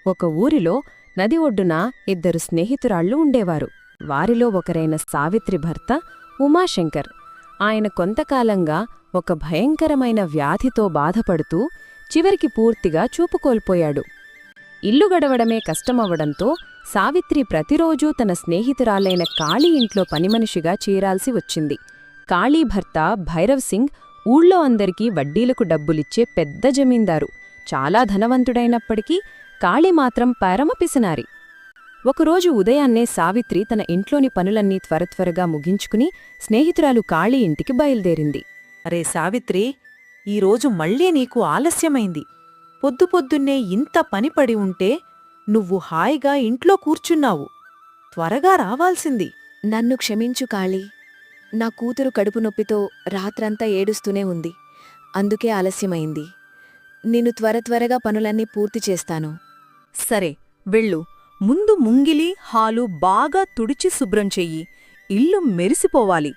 ఒక ఊరిలో నది ఒడ్డున ఇద్దరు స్నేహితురాళ్ళు ఉండేవారు. వారిలో ఒకరైన సావిత్రి భర్త ఉమాశంకర్. ఆయన కొంతకాలంగా ఒక భయంకరమైన వ్యాధితో బాధపడుతూ చివరికి పూర్తిగా చూపు కోల్పోయాడు. ఇల్లు గడవడమే కష్టమవ్వడంతో సావిత్రి ప్రతిరోజూ తన స్నేహితురాలైన కాళీ ఇంట్లో పనిమనిషిగా చేరాల్సి వచ్చింది. కాళీ భర్త భైరవ్ సింగ్ ఊళ్ళో అందరికీ వడ్డీలకు డబ్బులిచ్చే పెద్ద జమీందారు. చాలా ధనవంతుడైనప్పటికీ కాళీ మాత్రం పరమపిసినారి. ఒకరోజు ఉదయాన్నే సావిత్రి తన ఇంట్లోని పనులన్నీ త్వరత్వరగా ముగించుకుని స్నేహితురాలు కాళీ ఇంటికి బయలుదేరింది. అరే సావిత్రి, ఈరోజు మళ్ళీ నీకు ఆలస్యమైంది. పొద్దుపొద్దున్నే ఇంత పనిపడి ఉంటే నువ్వు హాయిగా ఇంట్లో కూర్చున్నావు. త్వరగా రావాల్సింది. నన్ను క్షమించు కాళీ. నా కూతురు కడుపు నొప్పితో రాత్రంతా ఏడుస్తూనే ఉంది. అందుకే ఆలస్యమైంది. నేను త్వరగా పనులన్నీ పూర్తి చేస్తాను. సరే వెళ్ళు. ముందు ముంగిలి హాలు బాగా తుడిచి శుభ్రం చెయ్యి. ఇల్లు మెరిసిపోవాలి.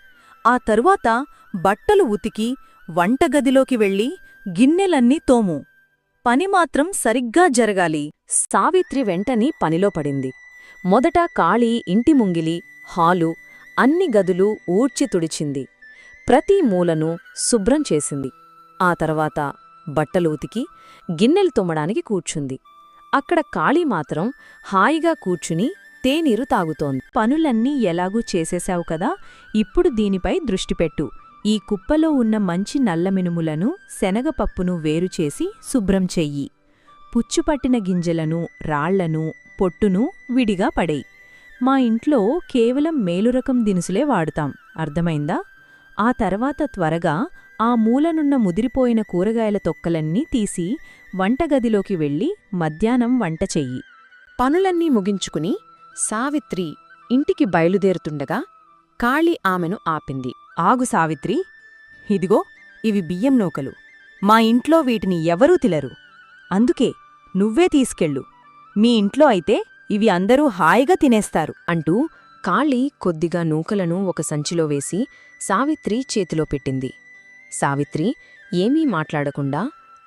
ఆ తరువాత బట్టలు ఉతికి వంటగదిలోకి వెళ్ళి గిన్నెలన్నీ తోము. పని మాత్రం సరిగ్గా జరగాలి. సావిత్రి వెంటనే పనిలో పడింది. మొదట కాళీ ఇంటి ముంగిలి, హాలు, అన్ని గదులు ఊడ్చి తుడిచింది. ప్రతి మూలను శుభ్రం చేసింది. ఆ తర్వాత బట్టలు ఉతికి గిన్నెలు తోమడానికి కూర్చుంది. అక్కడ కాళీ మాత్రం హాయిగా కూర్చుని తేనీరు తాగుతోంది. పనులన్నీ ఎలాగూ చేసేశావు కదా, ఇప్పుడు దీనిపై దృష్టిపెట్టు. ఈ కుప్పలో ఉన్న మంచి నల్లమినుములను, శనగపప్పును వేరుచేసి శుభ్రం చెయ్యి. పుచ్చుపట్టిన గింజలను, రాళ్లను, పొట్టును విడిగా పడేయి. మా ఇంట్లో కేవలం మేలురకం దినుసులే వాడుతాం, అర్థమైందా? ఆ తర్వాత త్వరగా ఆ మూలనున్న ముదిరిపోయిన కూరగాయల తొక్కలన్నీ తీసి వంటగదిలోకి వెళ్ళి మధ్యాహ్నం వంట చెయ్యి. పనులన్నీ ముగించుకుని సావిత్రి ఇంటికి బయలుదేరుతుండగా కాళీ ఆమెను ఆపింది. ఆగు సావిత్రి, ఇదిగో ఇవి బియ్యం నూకలు. మా ఇంట్లో వీటిని ఎవరూ తిలరు. అందుకే నువ్వే తీసుకెళ్ళు. మీ ఇంట్లో అయితే ఇవి అందరూ హాయిగా తినేస్తారు అంటూ కాళీ కొద్దిగా నూకలను ఒక సంచిలో వేసి సావిత్రి చేతిలో పెట్టింది. సావిత్రి ఏమీ మాట్లాడకుండా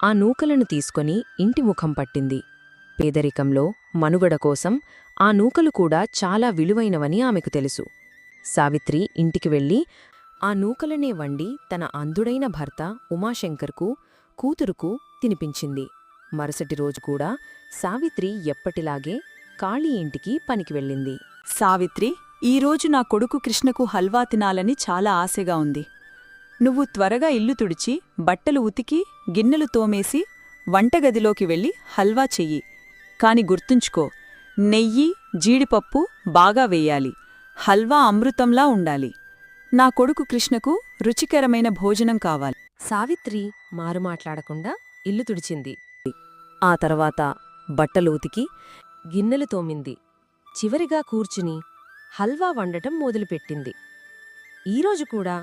ఆ నూకలను తీసుకొని ఇంటి ముఖం పట్టింది. పేదరికంలో మనుగడ కోసం ఆ నూకలు కూడా చాలా విలువైనవని ఆమెకు తెలుసు. సావిత్రి ఇంటికి వెళ్ళి ఆ నూకలనే వండి తన అంధుడైన భర్త ఉమాశంకర్కు, కూతురుకు తినిపించింది. మరుసటి రోజు కూడా సావిత్రి ఎప్పటిలాగే కాళీ ఇంటికి పనికి వెళ్ళింది. సావిత్రి, ఈరోజు నా కొడుకు కృష్ణకు హల్వా తినాలని చాలా ఆశగా ఉంది. నువ్వు త్వరగా ఇల్లు తుడిచి, బట్టలు ఉతికి, గిన్నెలు తోమేసి వంటగదిలోకి వెళ్ళి హల్వా చెయ్యి. కాని గుర్తుంచుకో, నెయ్యి, జీడిపప్పు బాగా వెయ్యాలి. హల్వా అమృతంలా ఉండాలి. నా కొడుకు కృష్ణకు రుచికరమైన భోజనం కావాలి. సావిత్రి మారుమాట్లాడకుండా ఇల్లు తుడిచింది. ఆ తర్వాత బట్టలు ఉతికి గిన్నెలు తోమింది. చివరిగా కూర్చుని హల్వా వండటం మొదలుపెట్టింది. ఈరోజు కూడా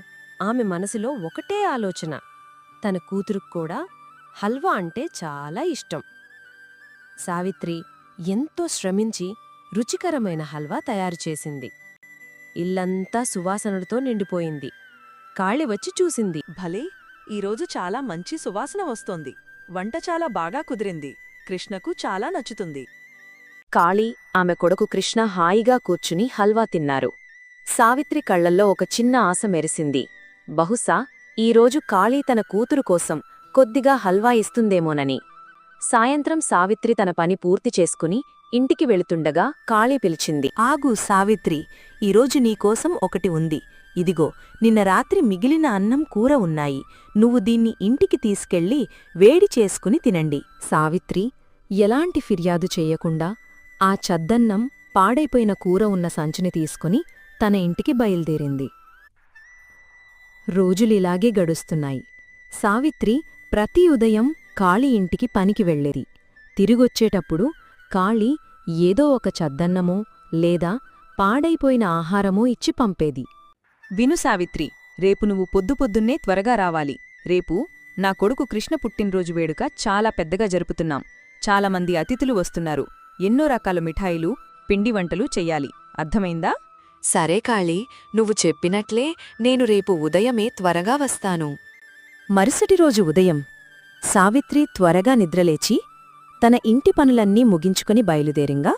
ఆమె మనసులో ఒకటే ఆలోచన, తన కూతురుకు కూడా హల్వా అంటే చాలా ఇష్టం. సావిత్రి ఎంతో శ్రమించి రుచికరమైన హల్వా తయారుచేసింది. ఇల్లంతా సువాసనలతో నిండిపోయింది. కాళీ వచ్చి చూసింది. భలే, ఈరోజు చాలా మంచి సువాసన వస్తోంది. వంట చాలా బాగా కుదిరింది. కృష్ణకు చాలా నచ్చుతుంది. కాళీ, ఆమె కొడుకు కృష్ణ హాయిగా కూర్చుని హల్వా తిన్నారు. సావిత్రి కళ్లల్లో ఒక చిన్న ఆశ మెరిసింది. బహుశా ఈరోజు కాళీ తన కూతురు కోసం కొద్దిగా హల్వా ఇస్తుందేమోనని. సాయంత్రం సావిత్రి తన పని పూర్తి చేసుకుని ఇంటికి వెళుతుండగా కాళీ పిలిచింది. ఆగు సావిత్రి, ఈరోజు నీకోసం ఒకటి ఉంది. ఇదిగో, నిన్న రాత్రి మిగిలిన అన్నం, కూర ఉన్నాయి. నువ్వు దీన్ని ఇంటికి తీసుకెళ్ళి వేడి చేసుకుని తినండి. సావిత్రి ఎలాంటి ఫిర్యాదు చెయ్యకుండా ఆ చద్దన్నం, పాడైపోయిన కూర ఉన్న సంచిని తీసుకుని తన ఇంటికి బయలుదేరింది. రోజులిలాగే గడుస్తున్నాయి. సావిత్రి ప్రతి ఉదయం కాళీ ఇంటికి పనికి వెళ్ళేది. తిరిగొచ్చేటప్పుడు కాళీ ఏదో ఒక చద్దన్నమో లేదా పాడైపోయిన ఆహారమో ఇచ్చి పంపేది. విను సావిత్రి, రేపు నువ్వు పొద్దుపొద్దున్నే త్వరగా రావాలి. రేపు నా కొడుకు కృష్ణ పుట్టినరోజు వేడుక చాలా పెద్దగా జరుపుతున్నాం. చాలామంది అతిథులు వస్తున్నారు. ఎన్నో రకాల మిఠాయిలు, పిండి వంటలు చెయ్యాలి. అర్థమైందా? సరే కాళీ, నువ్వు చెప్పినట్లే నేను రేపు ఉదయమే త్వరగా వస్తాను. మరుసటి రోజు ఉదయం సావిత్రి త్వరగా నిద్రలేచి తన ఇంటి పనులన్నీ ముగించుకుని బయలుదేరింగా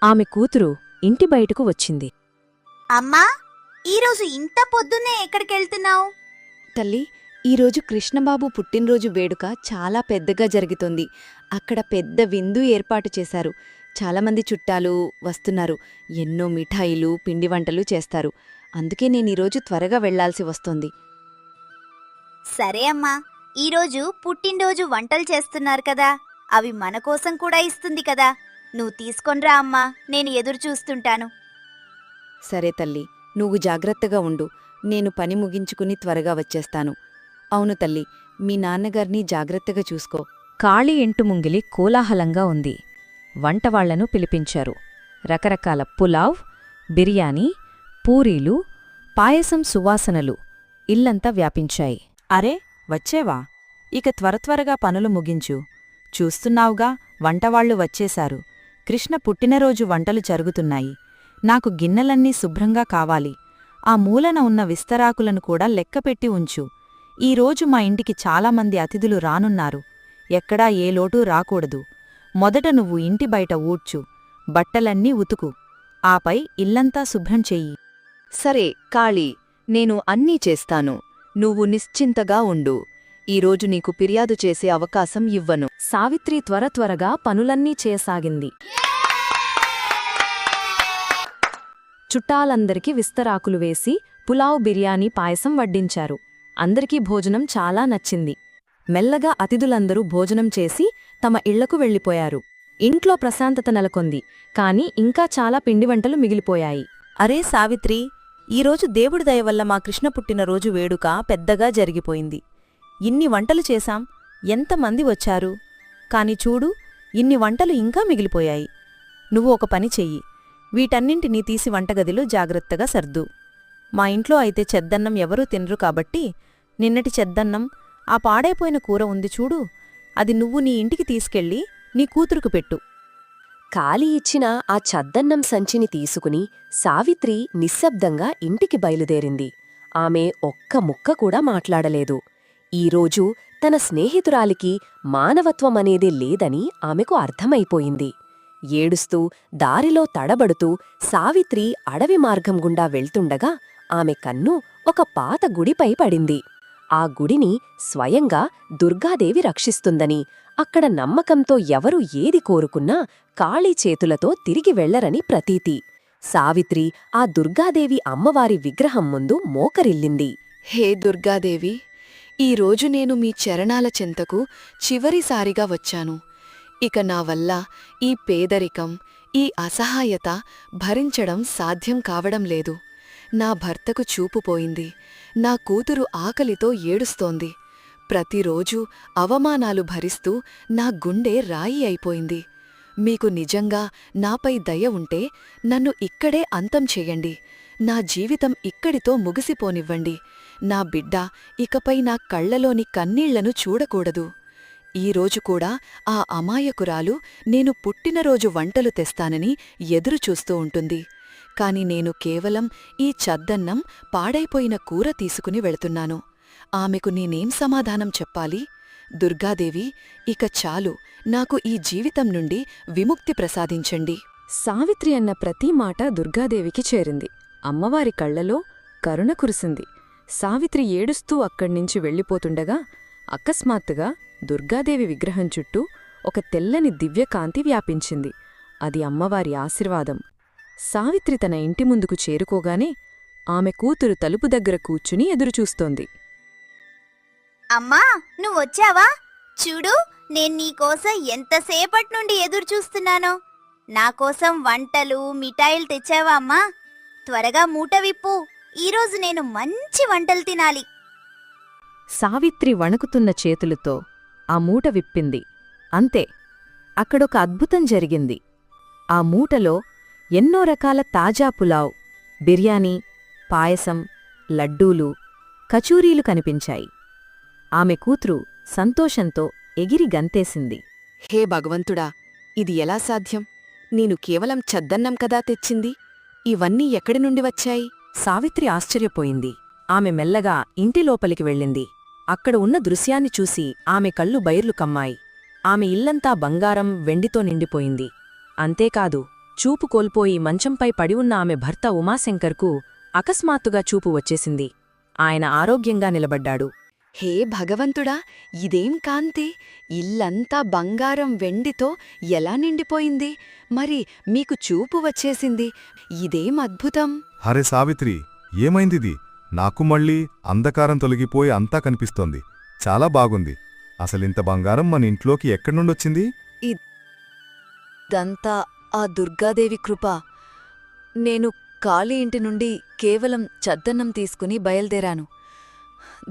ఆమె కూతురు ఇంటి బయటకు వచ్చింది. అమ్మా, ఈరోజు ఇంత పొద్దున్నే ఎక్కడికెళ్తున్నావు? తల్లి, ఈరోజు కృష్ణబాబు పుట్టినరోజు వేడుక చాలా పెద్దగా జరుగుతుంది. అక్కడ పెద్ద విందు ఏర్పాటు చేశారు. చాలామంది చుట్టాలు వస్తున్నారు. ఎన్నో మిఠాయిలు, పిండి వంటలు చేస్తారు. అందుకే నేనీరోజు త్వరగా వెళ్లాల్సి వస్తోంది. సరే అమ్మా, ఈరోజు పుట్టినరోజు వంటలు చేస్తున్నారు కదా, అవి మన కోసం కూడా ఇస్తుంది కదా. నువ్వు తీసుకొనిరా అమ్మా, నేను ఎదురు చూస్తుంటాను. సరే తల్లి, నువ్వు జాగ్రత్తగా ఉండు. నేను పని ముగించుకుని త్వరగా వచ్చేస్తాను. అవును తల్లి, మీ నాన్నగారిని జాగ్రత్తగా చూసుకో. కాళీ ఇంటు ముంగిలి కోలాహలంగా ఉంది. వంటవాళ్లను పిలిపించారు. రకరకాల పులావ్, బిర్యానీ, పూరీలు, పాయసం సువాసనలు ఇల్లంతా వ్యాపించాయి. అరే, వచ్చేవా? ఇక త్వరత్వరగా పనులు ముగించు. చూస్తున్నావుగా, వంటవాళ్లు వచ్చేశారు. కృష్ణ పుట్టినరోజు వంటలు జరుగుతున్నాయి. నాకు గిన్నెలన్నీ శుభ్రంగా కావాలి. ఆ మూలన ఉన్న విస్తరాకులను కూడా లెక్కపెట్టి ఉంచు. ఈరోజు మా ఇంటికి చాలామంది అతిథులు రానున్నారు. ఎక్కడా ఏ లోటూ రాకూడదు. మొదట నువ్వు ఇంటి బయట ఊడ్చు, బట్టలన్నీ ఉతుకు. ఆపై ఇల్లంతా శుభ్రం చెయ్యి. సరే కాళీ, నేను అన్నీ చేస్తాను. నువ్వు నిశ్చింతగా ఉండు. ఈరోజు నీకు ఫిర్యాదు చేసే అవకాశం ఇవ్వను. సావిత్రి త్వరత్వరగా పనులన్నీ చేయసాగింది. చుట్టాలందరికీ విస్తరాకులు వేసి పులావ్, బిర్యానీ, పాయసం వడ్డించారు. అందరికీ భోజనం చాలా నచ్చింది. మెల్లగా అతిథులందరూ భోజనం చేసి తమ ఇళ్లకు వెళ్ళిపోయారు. ఇంట్లో ప్రశాంతత నెలకొంది. కాని ఇంకా చాలా పిండివంటలు మిగిలిపోయాయి. అరే సావిత్రి, ఈరోజు దేవుడి దయవల్ల మా కృష్ణ పుట్టినరోజు వేడుక పెద్దగా జరిగిపోయింది. ఇన్ని వంటలు చేశాం, ఎంతమంది వచ్చారు. కాని చూడు, ఇన్ని వంటలు ఇంకా మిగిలిపోయాయి. నువ్వు ఒక పని చెయ్యి, వీటన్నింటినీ తీసి వంటగదిలో జాగ్రత్తగా సర్దు. మా ఇంట్లో అయితే చెద్దన్నం ఎవరూ తినరు కాబట్టి నిన్నటి చెద్దన్నం, ఆ పాడైపోయిన కూర ఉంది చూడు, అది నువ్వు నీ ఇంటికి తీసుకెళ్ళి నీ కూతురుకు పెట్టు. కాళీ ఇచ్చిన ఆ చద్దన్నం సంచిని తీసుకుని సావిత్రి నిశ్శబ్దంగా ఇంటికి బయలుదేరింది. ఆమె ఒక్క ముక్క కూడా మాట్లాడలేదు. ఈరోజు తన స్నేహితురాలికి మానవత్వమనేదే లేదని ఆమెకు అర్థమైపోయింది. ఏడుస్తూ, దారిలో తడబడుతూ సావిత్రి అడవి మార్గం గుండా వెళ్తుండగా ఆమె కన్ను ఒక పాత గుడిపై పడింది. ఆ గుడిని స్వయంగా దుర్గాదేవి రక్షిస్తుందని, అక్కడ నమ్మకంతో ఎవరు ఏది కోరుకున్నా కాళీ చేతులతో తిరిగి వెళ్లరని ప్రతీతి. సావిత్రి ఆ దుర్గాదేవి అమ్మవారి విగ్రహం ముందు మోకరిల్లింది. హే దుర్గాదేవి, ఈరోజు నేను మీ చరణాల చెంతకు చివరిసారిగా వచ్చాను. ఇక నా వల్ల ఈ పేదరికం, ఈ అసహాయత భరించడం సాధ్యం కావడం లేదు. నా భర్తకు చూపుపోయింది. నా కూతురు ఆకలితో ఏడుస్తోంది. ప్రతిరోజూ అవమానాలు భరిస్తూ నా గుండె రాయి అయిపోయింది. మీకు నిజంగా నాపై దయ ఉంటే నన్ను ఇక్కడే అంతం చెయ్యండి. నా జీవితం ఇక్కడితో ముగిసిపోనివ్వండి. నా బిడ్డ ఇకపై నా కళ్లలోని కన్నీళ్లను చూడకూడదు. ఈరోజు కూడా ఆ అమాయకురాలు నేను పుట్టినరోజు వంటలు తెస్తానని ఎదురుచూస్తూ ఉంటుంది. కాని నేను కేవలం ఈ చద్దన్నం, పాడైపోయిన కూర తీసుకుని వెళుతున్నాను. ఆమెకు నేనేం సమాధానం చెప్పాలి? దుర్గాదేవి, ఇక చాలు, నాకు ఈ జీవితం నుండి విముక్తి ప్రసాదించండి. సావిత్రి అన్న ప్రతి మాట దుర్గాదేవికి చేరింది. అమ్మవారి కళ్లలో కరుణ కురిసింది. సావిత్రి ఏడుస్తూ అక్కడ్నించి వెళ్ళిపోతుండగా అకస్మాత్తుగా దుర్గాదేవి విగ్రహం చుట్టూ ఒక తెల్లని దివ్యకాంతి వ్యాపించింది. అది అమ్మవారి ఆశీర్వాదం. సావిత్రి తన ఇంటి ముందుకు చేరుకోగానే ఆమె కూతురు తలుపు దగ్గర కూర్చుని ఎదురుచూస్తోంది. అమ్మా, నువ్వొచ్చావా? చూడు, నేను నీకోసం ఎంతసేపటి నుండి ఎదురుచూస్తున్నానో. నాకోసం వంటలు, మిఠాయిలు తెచ్చావా అమ్మా? త్వరగా మూట విప్పు. ఈరోజు నేను మంచి వంటలు తినాలి. సావిత్రి వణుకుతున్న చేతులతో ఆ మూట విప్పింది. అంతే, అక్కడొక అద్భుతం జరిగింది. ఆ మూటలో ఎన్నో రకాల తాజా పులావ్, బిర్యానీ, పాయసం, లడ్డూలు, కచూరీలు కనిపించాయి. ఆమె కూతురు సంతోషంతో ఎగిరి గంతేసింది. హే భగవంతుడా, ఇది ఎలా సాధ్యం? నేను కేవలం చద్దన్నం కదా తెచ్చింది. ఇవన్నీ ఎక్కడి నుండి వచ్చాయి? సావిత్రి ఆశ్చర్యపోయింది. ఆమె మెల్లగా ఇంటి లోపలికి వెళ్ళింది. అక్కడ ఉన్న దృశ్యాన్ని చూసి ఆమె కళ్ళు బైర్లు కమ్మాయి. ఆమె ఇల్లంతా బంగారం వెండితో నిండిపోయింది. అంతేకాదు చూపు కోల్పోయి మంచంపై పడి ఉన్న ఆమె భర్త ఉమాశంకర్కు అకస్మాత్తుగా చూపు వచ్చేసింది. ఆయన ఆరోగ్యంగా నిలబడ్డాడు. హే భగవంతుడా, ఇదేం కాంతి! ఇల్లంతా బంగారం వెండితో ఎలా నిండిపోయింది? మరి మీకు చూపు వచ్చేసింది, ఇదేం అద్భుతం! హరే సావిత్రి, ఏమైందిది? నాకు మళ్ళీ అంధకారం తొలగిపోయి అంతా కనిపిస్తోంది. చాలా బాగుంది. అసలింత బంగారం మన ఇంట్లోకి ఎక్కడ్నుండొచ్చింది? ఇదంతా ఆ దుర్గాదేవి కృప. నేను ఖాళీ ఇంటి నుండి కేవలం చద్దన్నం తీసుకుని బయల్దేరాను.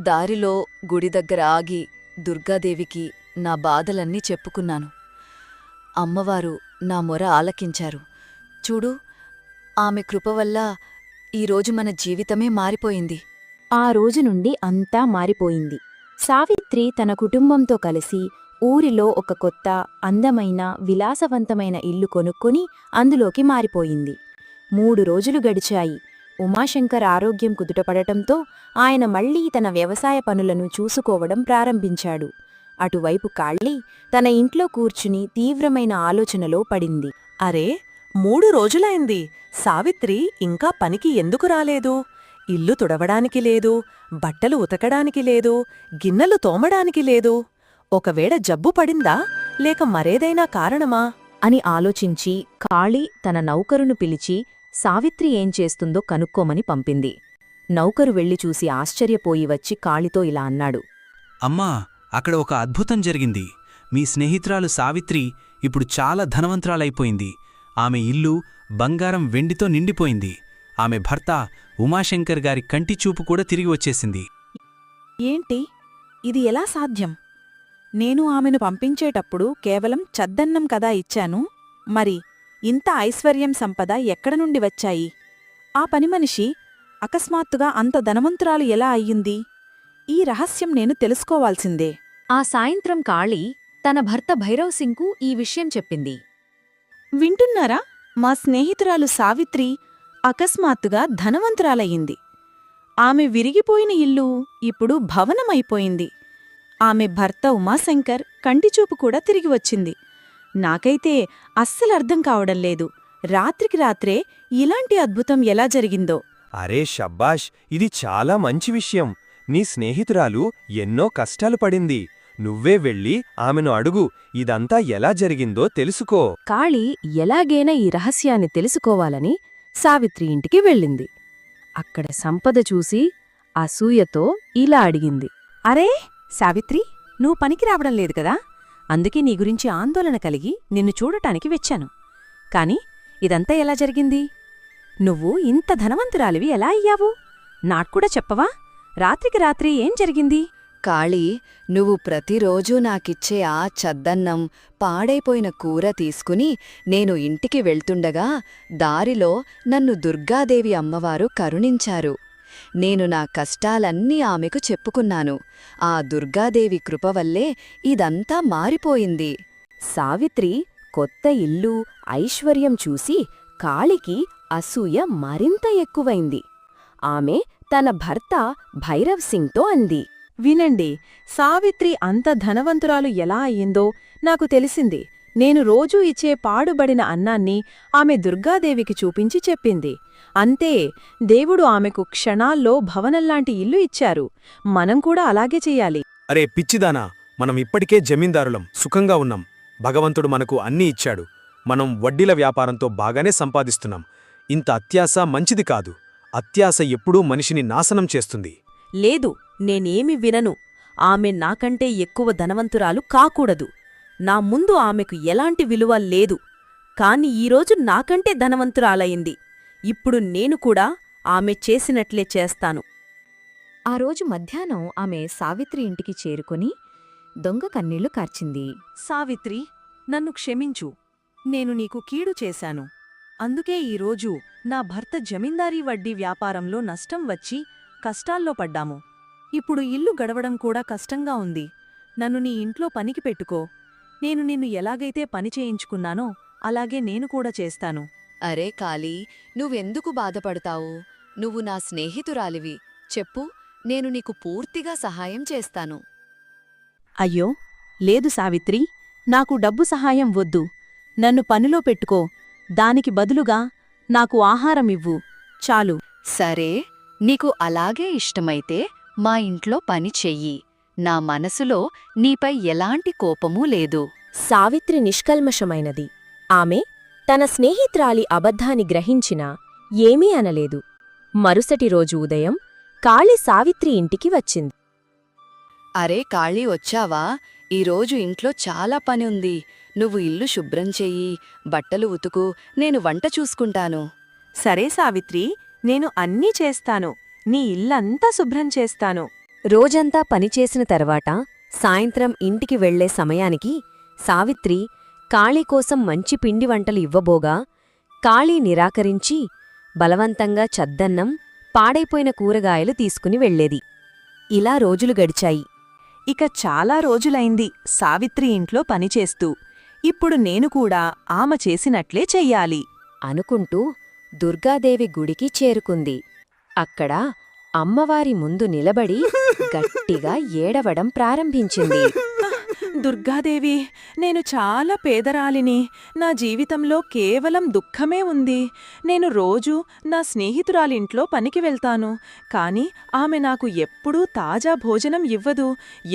దారిలో గుడి దగ్గర ఆగి దుర్గాదేవికి నా బాధలన్నీ చెప్పుకున్నాను. అమ్మవారు నా మొర ఆలకించారు. చూడు, ఆమె కృప వల్ల ఈరోజు మన జీవితమే మారిపోయింది. ఆ రోజు నుండి అంతా మారిపోయింది. సావిత్రి తన కుటుంబంతో కలిసి ఊరిలో ఒక కొత్త, అందమైన, విలాసవంతమైన ఇల్లు కొనుక్కొని అందులోకి మారిపోయింది. 3 రోజులు గడిచాయి. ఉమాశంకర్ ఆరోగ్యం కుదుటపడటంతో ఆయన మళ్లీ తన వ్యవసాయ పనులను చూసుకోవడం ప్రారంభించాడు. అటువైపు కాళ్ళీ తన ఇంట్లో కూర్చుని తీవ్రమైన ఆలోచనలో పడింది. అరే, 3 రోజులైంది. సావిత్రి ఇంకా పనికి ఎందుకు రాలేదు? ఇల్లు తుడవడానికి లేదు, బట్టలు ఉతకడానికి లేదు, గిన్నెలు తోమడానికి లేదు. ఒకవేళ జబ్బు పడిందా, లేక మరేదైనా కారణమా అని ఆలోచించి కాళీ తన నౌకరును పిలిచి సావిత్రి ఏం చేస్తుందో కనుక్కోమని పంపింది. నౌకరు వెళ్లి చూసి ఆశ్చర్యపోయి వచ్చి కాళీతో ఇలా అన్నాడు. అమ్మా, అక్కడ ఒక అద్భుతం జరిగింది. మీ స్నేహితురాలు సావిత్రి ఇప్పుడు చాలా ధనవంతురాలైపోయింది. ఆమె ఇల్లు బంగారం వెండితో నిండిపోయింది. ఆమె భర్త ఉమాశంకర్ గారి కంటిచూపు కూడా తిరిగి వచ్చేసింది. ఏంటి? ఇది ఎలా సాధ్యం? నేను ఆమెను పంపించేటప్పుడు కేవలం చద్దన్నం కదా ఇచ్చాను. మరి ఇంత ఐశ్వర్యం సంపద ఎక్కడ నుండి వచ్చాయి? ఆ పనిమనిషి అకస్మాత్తుగా అంత ధనవంతురాలు ఎలా అయ్యింది? ఈ రహస్యం నేను తెలుసుకోవాల్సిందే. ఆ సాయంత్రం కాళీ తన భర్త భైరవ్ సింగ్కు ఈ విషయం చెప్పింది. వింటున్నారా? మా స్నేహితురాలు సావిత్రి అకస్మాత్తుగా ధనవంతురాలయ్యింది. ఆమె విరిగిపోయిన ఇల్లు ఇప్పుడు భవనమైపోయింది. ఆమె భర్త ఉమాశంకర్ కంటిచూపు కూడా తిరిగి వచ్చింది. నాకైతే అస్సలర్థం కావడం లేదు. రాత్రికి రాత్రే ఇలాంటి అద్భుతం ఎలా జరిగిందో. అరే షబ్బాష్, ఇది చాలా మంచి విషయం. నీ స్నేహితురాలు ఎన్నో కష్టాలు పడింది. నువ్వే వెళ్ళి ఆమెను అడుగు, ఇదంతా ఎలా జరిగిందో తెలుసుకో. కాళీ ఎలాగైనా ఈ రహస్యాన్ని తెలుసుకోవాలని సావిత్రి ఇంటికి వెళ్ళింది. అక్కడ సంపద చూసి అసూయతో ఇలా అడిగింది. అరే సావిత్రి, నువ్వు పనికి రావడం లేదు కదా, అందుకే నీ గురించి ఆందోళన కలిగి నిన్ను చూడటానికి వచ్చాను. కాని ఇదంతా ఎలా జరిగింది? నువ్వు ఇంత ధనవంతురాలివి ఎలా అయ్యావు? నాక్కూడా చెప్పవా? రాత్రికి రాత్రి ఏం జరిగింది? కాళీ, నువ్వు ప్రతిరోజూ నాకిచ్చే ఆ చద్దన్నం, పాడైపోయిన కూర తీసుకుని నేను ఇంటికి వెళ్తుండగా దారిలో నన్ను దుర్గాదేవి అమ్మవారు కరుణించారు. నేను నా కష్టాలన్నీ ఆమెకు చెప్పుకున్నాను. ఆ దుర్గాదేవి కృపవల్లే ఇదంతా మారిపోయింది. సావిత్రి కొత్త ఇల్లు, ఐశ్వర్యం చూసి కాళికి అసూయ మరింత ఎక్కువైంది. ఆమె తన భర్త భైరవ్ సింగ్తో అంది. వినండి, సావిత్రి అంత ధనవంతురాలు ఎలా అయ్యిందో నాకు తెలిసింది. నేను రోజూ ఇచ్చే పాడుబడిన అన్నాన్ని ఆమె దుర్గాదేవికి చూపించి చెప్పింది. అంతే, దేవుడు ఆమెకు క్షణాల్లో భవనంలాంటి ఇల్లు ఇచ్చారు. మనం కూడా అలాగే చెయ్యాలి. అరే పిచ్చిదానా, మనం ఇప్పటికే జమీందారులం, సుఖంగా ఉన్నాం. భగవంతుడు మనకు అన్నీ ఇచ్చాడు. మనం వడ్డీల వ్యాపారంతో బాగానే సంపాదిస్తున్నాం. ఇంత అత్యాశ మంచిది కాదు. అత్యాశ ఎప్పుడూ మనిషిని నాశనం చేస్తుంది. లేదు, నేనేమి వినను. ఆమె నాకంటే ఎక్కువ ధనవంతురాలు కాకూడదు. నా ముందు ఆమెకు ఎలాంటి విలువ లేదు. కాని ఈరోజు నాకంటే ధనవంతురాలయింది. ఇప్పుడు నేను కూడా ఆమె చేసినట్లే చేస్తాను. ఆ రోజు మధ్యాహ్నం ఆమె సావిత్రి ఇంటికి చేరుకుని దొంగ కన్నీళ్లు కార్చింది. సావిత్రి, నన్ను క్షమించు. నేను నీకు కీడు చేశాను. అందుకే ఈరోజు నా భర్త జమీందారీ వడ్డీ వ్యాపారంలో నష్టం వచ్చి కష్టాల్లో పడ్డాము. ఇప్పుడు ఇల్లు గడవడం కూడా కష్టంగా ఉంది. నన్ను నీ ఇంట్లో పనికి పెట్టుకో. నేను నిన్ను ఎలాగైతే పని చేయించుకున్నానో అలాగే నేను కూడా చేస్తాను. అరే కాళీ, నువ్వెందుకు బాధపడతావు? నువ్వు నా స్నేహితురాలివి. చెప్పు, నేను నీకు పూర్తిగా సహాయం చేస్తాను. అయ్యో లేదు సావిత్రి, నాకు డబ్బు సహాయం వద్దు. నన్ను పనిలో పెట్టుకో. దానికి బదులుగా నాకు ఆహారమివ్వు. చాలు. సరే, నీకు అలాగే ఇష్టమైతే మా ఇంట్లో పని చెయ్యి. నా మనసులో నీపై ఎలాంటి కోపమూ లేదు. సావిత్రి నిష్కల్మషమైనది. ఆమె తన స్నేహితురాలి అబద్ధాన్ని గ్రహించినా ఏమీ అనలేదు. మరుసటి రోజు ఉదయం కాళీ సావిత్రి ఇంటికి వచ్చింది. అరే కాళీ, వచ్చావా? ఈరోజు ఇంట్లో చాలా పని ఉంది. నువ్వు ఇల్లు శుభ్రం చెయ్యి, బట్టలు ఉతుకు, నేను వంట చూసుకుంటాను. సరే సావిత్రి, నేను అన్నీ చేస్తాను. నీ ఇల్లంతా శుభ్రం చేస్తాను. రోజంతా పనిచేసిన తర్వాత సాయంత్రం ఇంటికి వెళ్లే సమయానికి సావిత్రి కాళీ కోసం మంచి పిండి వంటలు ఇవ్వబోగా కాళీ నిరాకరించి బలవంతంగా చద్దన్నం, పాడైపోయిన కూరగాయలు తీసుకుని వెళ్లేది. ఇలా రోజులు గడిచాయి. ఇక చాలా రోజులైంది సావిత్రి ఇంట్లో పనిచేస్తూ. ఇప్పుడు నేను కూడా ఆమె చేసినట్లే చెయ్యాలి అనుకుంటూ దుర్గాదేవి గుడికి చేరుకుంది. అక్కడ అమ్మవారి ముందు నిలబడి గట్టిగా ఏడవడం ప్రారంభించింది. దుర్గాదేవి, నేను చాలా పేదరాలిని. నా జీవితంలో కేవలం దుఃఖమే ఉంది. నేను రోజూ నా స్నేహితురాలింట్లో పనికి వెళ్తాను. కాని ఆమె నాకు ఎప్పుడూ తాజా భోజనం ఇవ్వదు.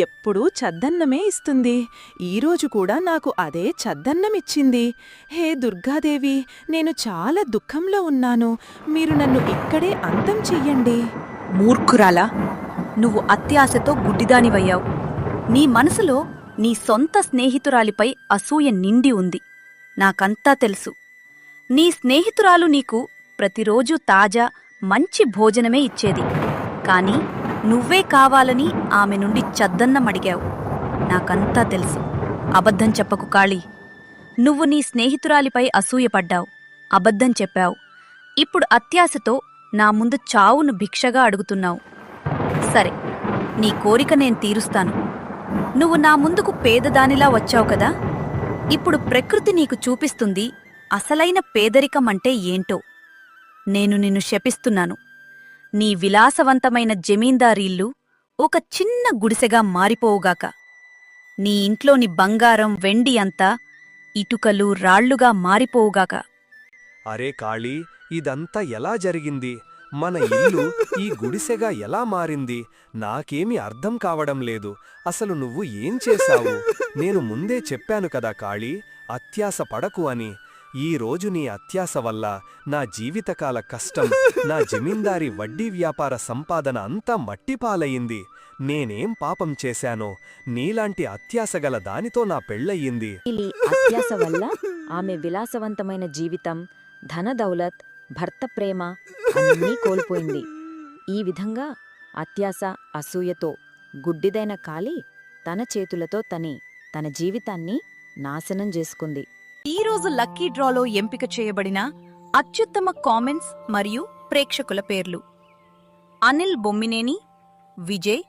ఎప్పుడూ చద్దన్నమే ఇస్తుంది. ఈరోజు కూడా నాకు అదే చద్దన్నమిచ్చింది. హే దుర్గాదేవి, నేను చాలా దుఃఖంలో ఉన్నాను. మీరు నన్ను ఇక్కడే అంతం చెయ్యండి. మూర్ఖురాలా, నువ్వు అత్యాశతో గుడ్డిదానివయ్యావు. నీ మనసులో నీ సొంత స్నేహితురాలిపై అసూయ నిండి ఉంది. నాకంతా తెలుసు. నీ స్నేహితురాలు నీకు ప్రతిరోజూ తాజా మంచి భోజనమే ఇచ్చేది. కాని నువ్వే కావాలని ఆమె నుండి చద్దన్నమడిగావు. నాకంతా తెలుసు. అబద్ధం చెప్పకు కాళీ. నువ్వు నీ స్నేహితురాలిపై అసూయపడ్డావు, అబద్ధం చెప్పావు. ఇప్పుడు అత్యాశతో నా ముందు చావును భిక్షగా అడుగుతున్నావు. సరే, నీ కోరిక నేను తీరుస్తాను. నువ్వు నా ముందుకు పేదదానిలా వచ్చావు కదా. ఇప్పుడు ప్రకృతి నీకు చూపిస్తుంది అసలైన పేదరికమంటే ఏంటో. నేను నిన్ను శపిస్తున్నాను. నీ విలాసవంతమైన జమీందారీల్లు ఒక చిన్న గుడిసెగా మారిపోవుగాక. నీ ఇంట్లోని బంగారం, వెండి అంతా ఇటుకలు, రాళ్లుగా మారిపోవుగాక. అరే కాళీ, ఇదంతా ఎలా జరిగింది? మన ఇల్లు ఈ గుడిసెగా ఎలా మారింది? నాకేమీ అర్థం కావడం లేదు. అసలు నువ్వు ఏం చేశావు? నేను ముందే చెప్పాను కదా కాళీ, అత్యాశ పడకు అని. ఈ రోజు నీ అత్యాశ వల్ల నా జీవితకాల కష్టం, నా జమీందారీ వడ్డీ వ్యాపార సంపాదన అంతా మట్టిపాలయింది. నేనేం పాపం చేశానో నీలాంటి అత్యాశగల దానితో నా పెళ్ళయ్యింది. ఈ అత్యాశ వల్ల ఆమె విలాసవంతమైన జీవితం, ధనదౌలత్, భర్త ప్రేమ అన్నీ కోల్పోయింది. ఈ విధంగా అత్యాశ, అసూయతో గుడ్డిదైన కాళీ తన చేతులతో తన జీవితాన్ని నాశనం చేసుకుంది. ఈరోజు లక్కీ డ్రాలో ఎంపిక చేయబడిన అత్యుత్తమ కామెంట్స్ మరియు ప్రేక్షకుల పేర్లు: అనిల్ బొమ్మినేని, విజయ్,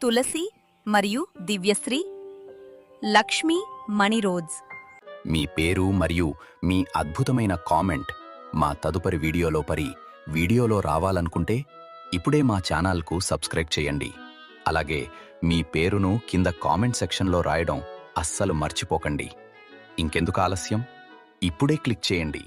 తులసి మరియు దివ్యశ్రీ, లక్ష్మి, మణిరోజ్. మీ పేరు మరియు మీ అద్భుతమైన కామెంట్ మా తదుపరి వీడియోలో రావాలనుకుంటే ఇప్పుడే మా ఛానల్కు సబ్స్క్రైబ్ చేయండి. అలాగే మీ పేరును కింద కామెంట్ సెక్షన్లో రాయడం అస్సలు మర్చిపోకండి. ఇంకెందుకు ఆలస్యం? ఇప్పుడే క్లిక్ చేయండి.